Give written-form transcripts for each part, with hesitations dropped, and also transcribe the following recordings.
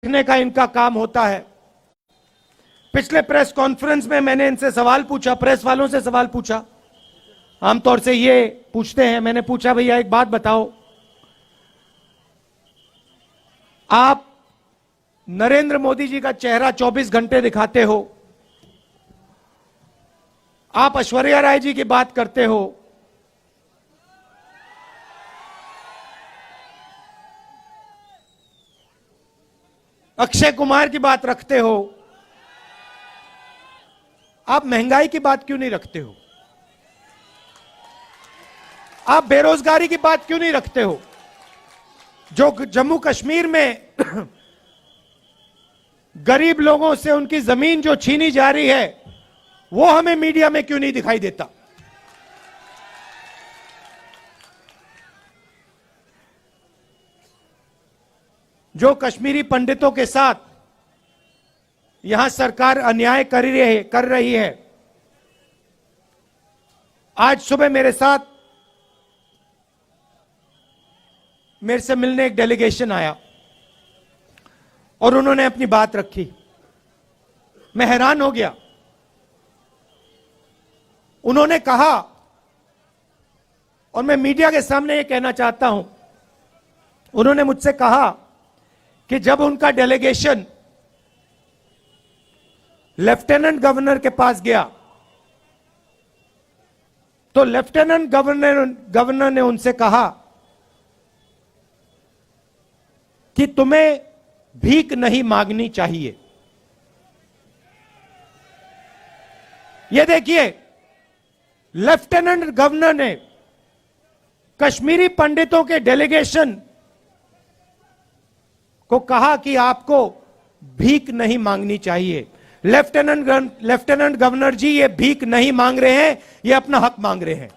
देखने का इनका काम होता है। पिछले प्रेस कॉन्फ्रेंस में मैंने इनसे सवाल पूछा, प्रेस वालों से सवाल पूछा। आमतौर से ये पूछते हैं, मैंने पूछा भैया एक बात बताओ, आप नरेंद्र मोदी जी का चेहरा 24 घंटे दिखाते हो, आप ऐश्वर्या राय जी की बात करते हो, अक्षय कुमार की बात रखते हो, आप महंगाई की बात क्यों नहीं रखते हो? आप बेरोजगारी की बात क्यों नहीं रखते हो? जो जम्मू कश्मीर में गरीब लोगों से उनकी जमीन जो छीनी जा रही है, वो हमें मीडिया में क्यों नहीं दिखाई देता? जो कश्मीरी पंडितों के साथ यहां सरकार अन्याय कर रही है। आज सुबह मेरे से मिलने एक डेलीगेशन आया और उन्होंने अपनी बात रखी। मैं हैरान हो गया। उन्होंने कहा, और मैं मीडिया के सामने ये कहना चाहता हूं, उन्होंने मुझसे कहा कि जब उनका डेलीगेशन लेफ्टिनेंट गवर्नर के पास गया तो लेफ्टिनेंट गवर्नर ने उनसे कहा कि तुम्हें भीख नहीं मांगनी चाहिए। यह देखिए, लेफ्टिनेंट गवर्नर ने कश्मीरी पंडितों के डेलीगेशन को कहा कि आपको भीख नहीं मांगनी चाहिए। लेफ्टिनेंट गवर्नर जी, ये भीख नहीं मांग रहे हैं, ये अपना हक मांग रहे हैं।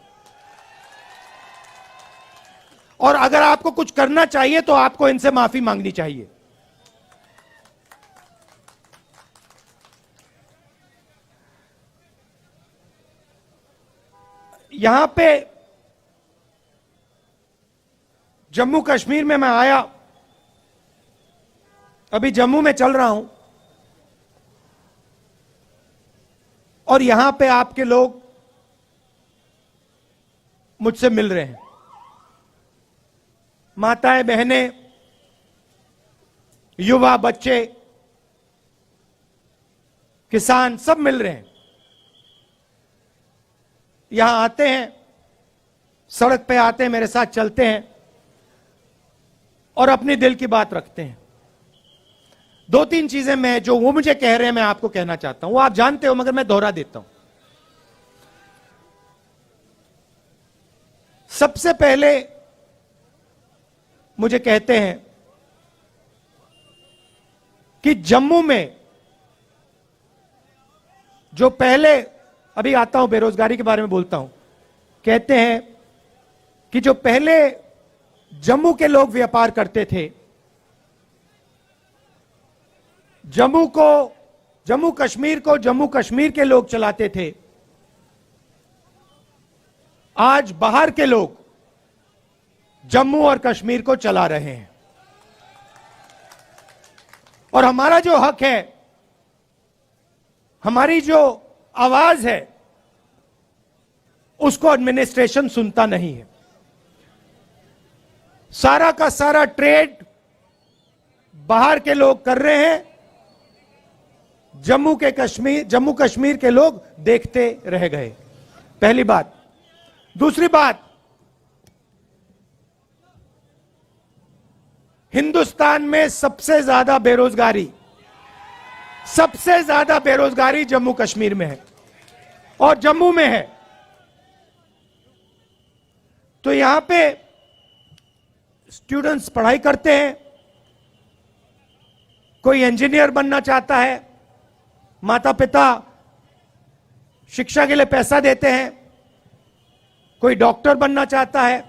और अगर आपको कुछ करना चाहिए तो आपको इनसे माफी मांगनी चाहिए। यहां पे जम्मू कश्मीर में मैं आया, अभी जम्मू में चल रहा हूं, और यहां पे आपके लोग मुझसे मिल रहे हैं। माताएं, बहनें, युवा, बच्चे, किसान सब मिल रहे हैं। यहां आते हैं, सड़क पे आते हैं, मेरे साथ चलते हैं और अपनी दिल की बात रखते हैं। दो तीन चीजें मैं जो वो मुझे कह रहे हैं, मैं आपको कहना चाहता हूं। वो आप जानते हो, मगर मैं दोहरा देता हूं। सबसे पहले मुझे कहते हैं कि जम्मू में जो पहले, अभी आता हूं बेरोजगारी के बारे में बोलता हूं, कहते हैं कि जो पहले जम्मू के लोग व्यापार करते थे, जम्मू कश्मीर के लोग चलाते थे, आज बाहर के लोग जम्मू और कश्मीर को चला रहे हैं। और हमारा जो हक है, हमारी जो आवाज है, उसको एडमिनिस्ट्रेशन सुनता नहीं है। सारा का सारा ट्रेड बाहर के लोग कर रहे हैं, जम्मू कश्मीर के लोग देखते रह गए। पहली बात। दूसरी बात, हिंदुस्तान में सबसे ज्यादा बेरोजगारी जम्मू कश्मीर में है और जम्मू में है। तो यहां पे स्टूडेंट्स पढ़ाई करते हैं, कोई इंजीनियर बनना चाहता है, माता पिता शिक्षा के लिए पैसा देते हैं, कोई डॉक्टर बनना चाहता है,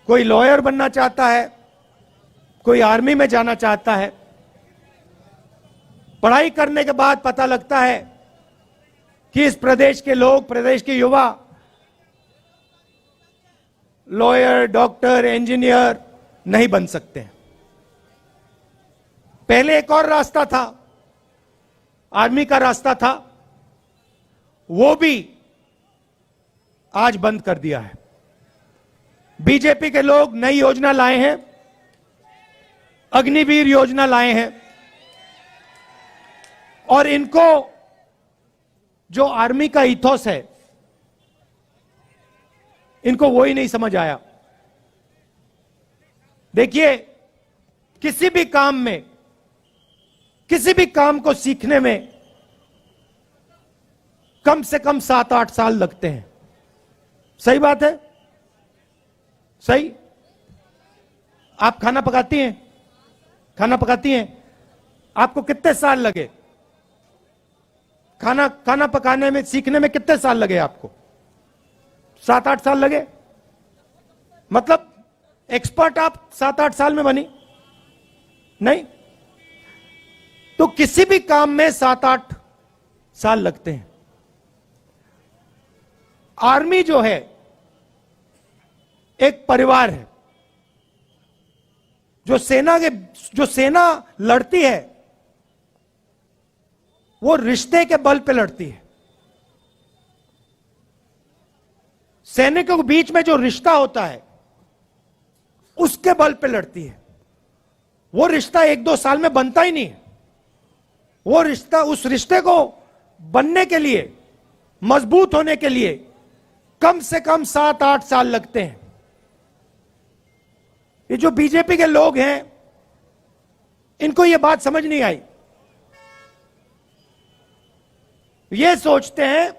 कोई लॉयर बनना चाहता है, कोई आर्मी में जाना चाहता है। पढ़ाई करने के बाद पता लगता है कि इस प्रदेश के लोग, प्रदेश के युवा लॉयर, डॉक्टर, इंजीनियर नहीं बन सकते हैं। पहले एक और रास्ता था, आर्मी का रास्ता था, वो भी आज बंद कर दिया है। बीजेपी के लोग नई योजना लाए हैं, अग्निवीर योजना लाए हैं, और इनको जो आर्मी का इथोस है, इनको वो ही नहीं समझ आया। देखिए, किसी भी काम में, किसी भी काम को सीखने में कम से कम 7-8 साल लगते हैं। सही बात है? सही? आप खाना पकाती हैं? खाना पकाती हैं? आपको कितने साल लगे? खाना पकाने में, सीखने में कितने साल लगे आपको? 7-8 साल लगे? मतलब एक्सपर्ट आप 7-8 साल में बनी? नहीं। तो किसी भी काम में 7-8 साल लगते हैं। आर्मी जो है एक परिवार है। जो सेना लड़ती है, वो रिश्ते के बल पे लड़ती है। सैनिकों के बीच में जो रिश्ता होता है, उसके बल पे लड़ती है। वो रिश्ता 1-2 साल में बनता ही नहीं है। वो रिश्ता, उस रिश्ते को बनने के लिए, मजबूत होने के लिए कम से कम 7-8 साल लगते हैं। ये जो बीजेपी के लोग हैं, इनको ये बात समझ नहीं आई। ये सोचते हैं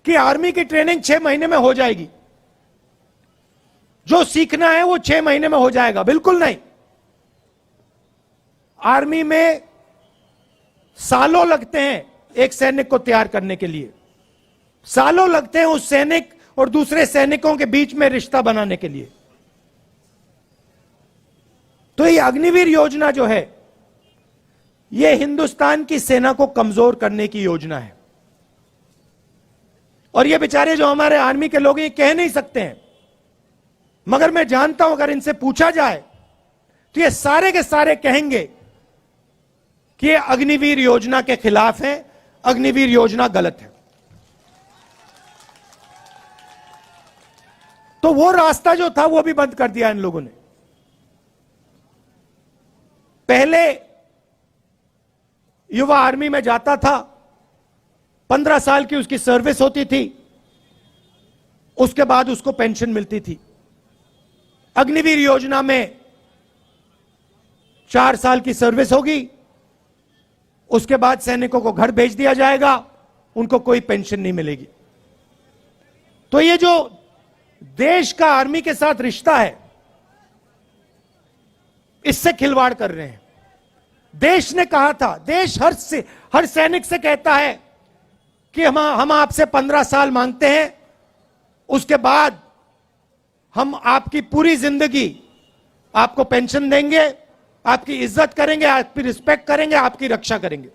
कि आर्मी की ट्रेनिंग 6 महीने में हो जाएगी, जो सीखना है वो 6 महीने में हो जाएगा। बिल्कुल नहीं। आर्मी में सालों लगते हैं एक सैनिक को तैयार करने के लिए। सालों लगते हैं उस सैनिक और दूसरे सैनिकों के बीच में रिश्ता बनाने के लिए। तो ये अग्निवीर योजना जो है, ये हिंदुस्तान की सेना को कमजोर करने की योजना है। और ये बेचारे जो हमारे आर्मी के लोग, ये कह नहीं सकते हैं, मगर मैं जानता हूं अगर इनसे पूछा जाए तो ये सारे के सारे कहेंगे कि ये अग्निवीर योजना के खिलाफ है, अग्निवीर योजना गलत है। तो वो रास्ता जो था वो भी बंद कर दिया इन लोगों ने। पहले युवा आर्मी में जाता था, 15 साल की उसकी सर्विस होती थी, उसके बाद उसको पेंशन मिलती थी। अग्निवीर योजना में 4 साल की सर्विस होगी, उसके बाद सैनिकों को घर भेज दिया जाएगा, उनको कोई पेंशन नहीं मिलेगी। तो ये जो देश का आर्मी के साथ रिश्ता है, इससे खिलवाड़ कर रहे हैं। देश ने कहा था, देश हर सैनिक से कहता है कि हम आपसे 15 साल मांगते हैं, उसके बाद हम आपकी पूरी जिंदगी आपको पेंशन देंगे, आपकी इज्जत करेंगे, आपकी रिस्पेक्ट करेंगे, आपकी रक्षा करेंगे।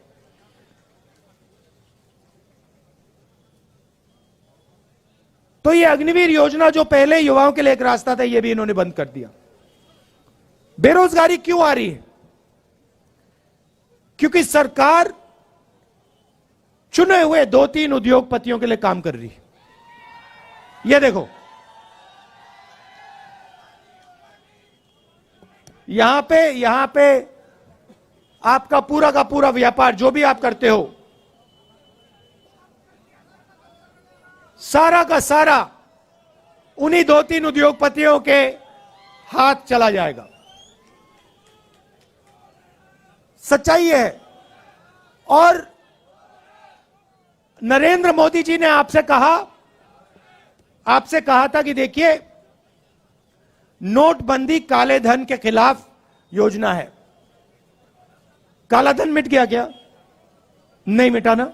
तो ये अग्निवीर योजना जो पहले युवाओं के लिए एक रास्ता था, ये भी इन्होंने बंद कर दिया। बेरोजगारी क्यों आ रही है? क्योंकि सरकार चुने हुए 2-3 उद्योगपतियों के लिए काम कर रही है। ये देखो, यहां पे आपका पूरा का पूरा व्यापार, जो भी आप करते हो, सारा का सारा उन्हीं 2-3 उद्योगपतियों के हाथ चला जाएगा। सच्चाई है। और नरेंद्र मोदी जी ने आपसे कहा था कि देखिए, नोटबंदी काले धन के खिलाफ योजना है। काला धन मिट गया क्या? नहीं मिटा ना।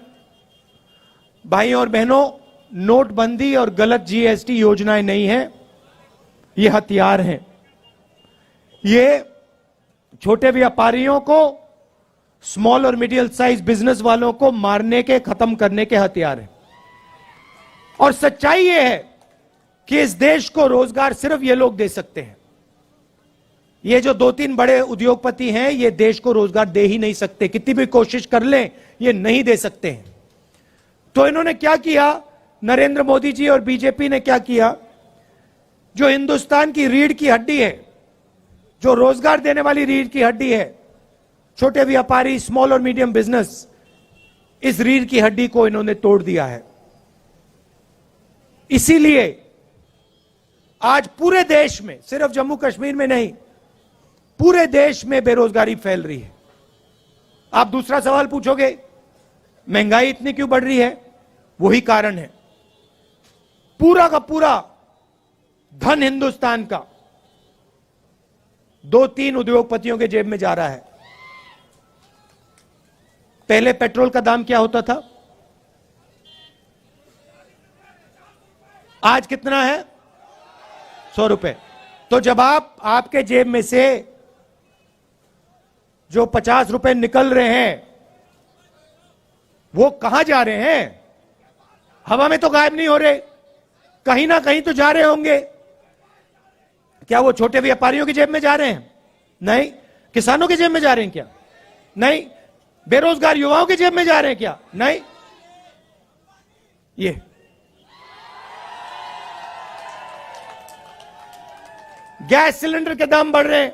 भाइयों और बहनों, नोटबंदी और गलत जीएसटी योजनाएं नहीं है, ये हथियार हैं। ये छोटे व्यापारियों को, स्मॉल और मिडिल साइज बिजनेस वालों को मारने के, खत्म करने के हथियार हैं। और सच्चाई ये है कि इस देश को रोजगार सिर्फ ये लोग दे सकते हैं। ये जो 2-3 बड़े उद्योगपति हैं, ये देश को रोजगार दे ही नहीं सकते, कितनी भी कोशिश कर लें ये नहीं दे सकते हैं। तो इन्होंने क्या किया, नरेंद्र मोदी जी और बीजेपी ने क्या किया, जो हिंदुस्तान की रीढ़ की हड्डी है, जो रोजगार देने वाली रीढ़ की हड्डी है, छोटे व्यापारी, स्मॉल और मीडियम बिजनेस, इस रीढ़ की हड्डी को इन्होंने तोड़ दिया है। इसीलिए आज पूरे देश में, सिर्फ जम्मू कश्मीर में नहीं, पूरे देश में बेरोजगारी फैल रही है। आप दूसरा सवाल पूछोगे, महंगाई इतनी क्यों बढ़ रही है? वही कारण है, पूरा का पूरा धन हिंदुस्तान का 2-3 उद्योगपतियों के जेब में जा रहा है। पहले पेट्रोल का दाम क्या होता था, आज कितना है? 100 रुपए। तो जब आपके जेब में से जो 50 रुपए निकल रहे हैं, वो कहां जा रहे हैं? हवा में तो गायब नहीं हो रहे, कहीं ना कहीं तो जा रहे होंगे। क्या वो छोटे व्यापारियों की जेब में जा रहे हैं? नहीं। किसानों की जेब में जा रहे हैं क्या? नहीं। बेरोजगार युवाओं की जेब में जा रहे हैं क्या? नहीं। ये गैस सिलेंडर के दाम बढ़ रहे हैं,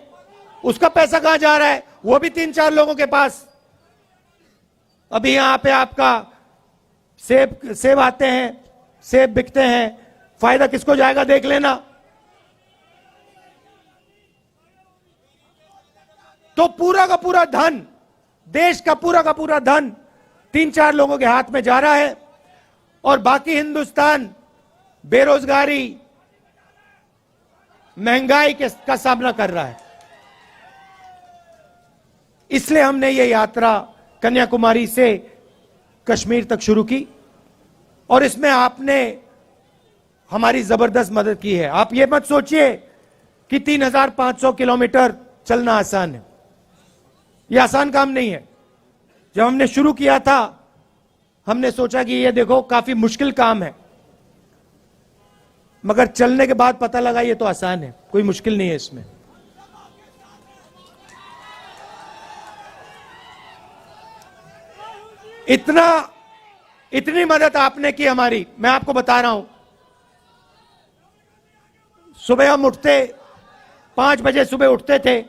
उसका पैसा कहां जा रहा है? वो भी 3-4 लोगों के पास। अभी यहां पे आपका सेब आते हैं, सेब बिकते हैं, फायदा किसको जाएगा देख लेना। तो पूरा का पूरा धन, देश का पूरा धन 3-4 लोगों के हाथ में जा रहा है, और बाकी हिंदुस्तान बेरोजगारी, महंगाई का सामना कर रहा है। इसलिए हमने ये यात्रा कन्याकुमारी से कश्मीर तक शुरू की, और इसमें आपने हमारी जबरदस्त मदद की है। आप ये मत सोचिए कि 3,500 किलोमीटर चलना आसान है, यह आसान काम नहीं है। जब हमने शुरू किया था, हमने सोचा कि ये देखो काफी मुश्किल काम है, मगर चलने के बाद पता लगा ये तो आसान है, कोई मुश्किल नहीं है इसमें। इतनी मदद आपने की हमारी, मैं आपको बता रहा हूं। सुबह हम उठते 5 बजे सुबह उठते थे,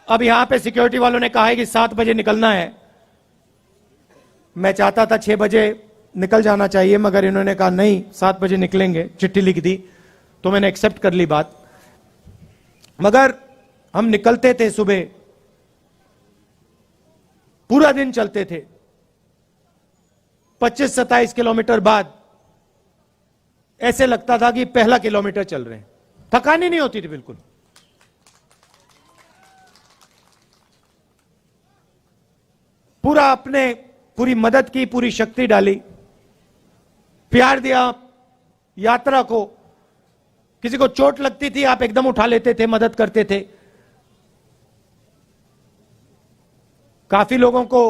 अब यहां पे सिक्योरिटी वालों ने कहा है कि 7 बजे निकलना है। मैं चाहता था 6 बजे निकल जाना चाहिए, मगर इन्होंने कहा नहीं 7 बजे निकलेंगे, चिट्ठी लिख दी, तो मैंने एक्सेप्ट कर ली बात। मगर हम निकलते थे सुबह, पूरा दिन चलते थे, 25-27 किलोमीटर बाद ऐसे लगता था कि पहला किलोमीटर चल रहे हैं, थकान ही नहीं होती थी बिल्कुल। पूरा अपने पूरी मदद की, पूरी शक्ति डाली, प्यार दिया यात्रा को। किसी को चोट लगती थी आप एकदम उठा लेते थे, मदद करते थे। काफी लोगों को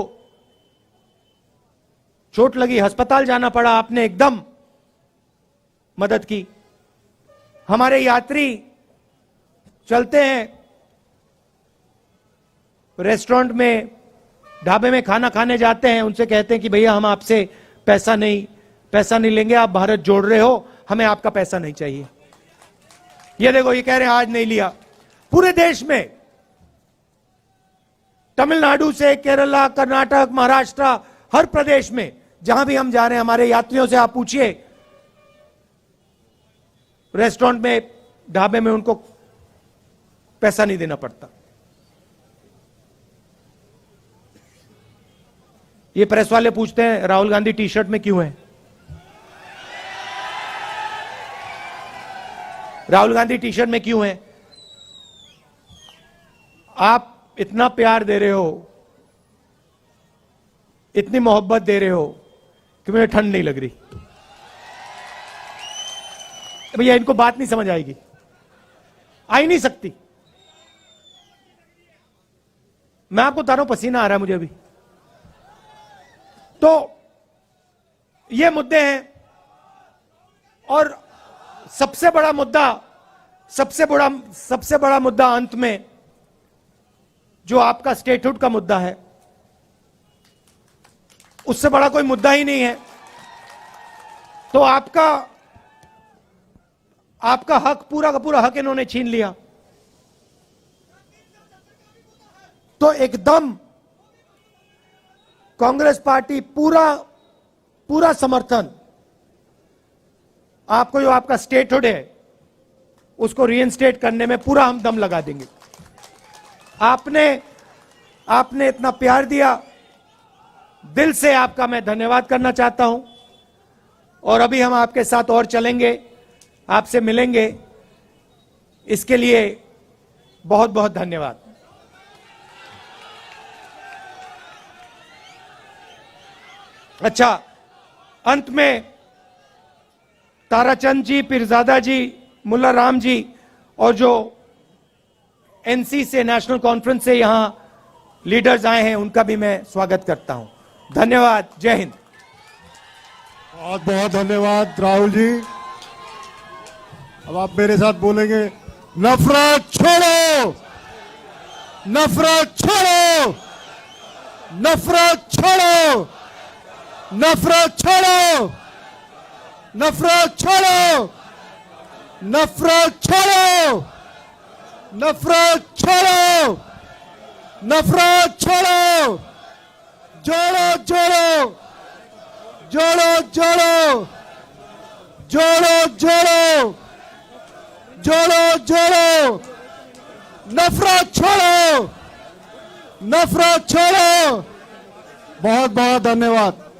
चोट लगी, अस्पताल जाना पड़ा, आपने एकदम मदद की। हमारे यात्री चलते हैं, रेस्टोरेंट में, ढाबे में खाना खाने जाते हैं, उनसे कहते हैं कि भैया हम आपसे पैसा नहीं लेंगे, आप भारत जोड़ रहे हो, हमें आपका पैसा नहीं चाहिए। ये देखो, ये कह रहे हैं आज नहीं लिया। पूरे देश में, तमिलनाडु से केरला, कर्नाटक, महाराष्ट्र, हर प्रदेश में जहां भी हम जा रहे हैं, हमारे यात्रियों से आप पूछिए, रेस्टोरेंट में, ढाबे में उनको पैसा नहीं देना पड़ता। ये प्रेस वाले पूछते हैं राहुल गांधी टी शर्ट में क्यों है? राहुल गांधी टी शर्ट में क्यों है? आप इतना प्यार दे रहे हो, इतनी मोहब्बत दे रहे हो कि मुझे ठंड नहीं लग रही। भैया इनको बात नहीं समझ आएगी, आ ही नहीं सकती। मैं आपको बता रहा हूं, पसीना आ रहा है मुझे अभी। तो ये मुद्दे हैं, और सबसे बड़ा मुद्दा सबसे बड़ा मुद्दा अंत में जो आपका स्टेटहुड का मुद्दा है, उससे बड़ा कोई मुद्दा ही नहीं है। तो आपका हक, पूरा का पूरा हक इन्होंने छीन लिया। तो एकदम कांग्रेस पार्टी पूरा समर्थन आपको, जो आपका स्टेटहुड है उसको रीइंस्टेट करने में पूरा हम दम लगा देंगे। आपने इतना प्यार दिया, दिल से आपका मैं धन्यवाद करना चाहता हूं। और अभी हम आपके साथ और चलेंगे, आपसे मिलेंगे, इसके लिए बहुत बहुत धन्यवाद। अच्छा, अंत में ताराचंद जी, पीरजादा जी, मुल्ला राम जी और जो एनसी से, नेशनल कॉन्फ्रेंस से यहां लीडर्स आए हैं, उनका भी मैं स्वागत करता हूं। धन्यवाद। जय हिंद। बहुत बहुत धन्यवाद राहुल जी। अब आप मेरे साथ बोलेंगे, नफरत छोड़ो, नफरत छोड़ो, नफरत छोड़ो, नफरत छोड़ो, नफरत छोड़ो, नफरत छोड़ो, नफरत छोड़ो, नफरत छोड़ो, जोड़ो जोड़ो, जोड़ो जोड़ो, जोड़ो जोड़ो, जोड़ो जोड़ो, नफरत छोड़ो, नफरत छोड़ो। बहुत बहुत धन्यवाद।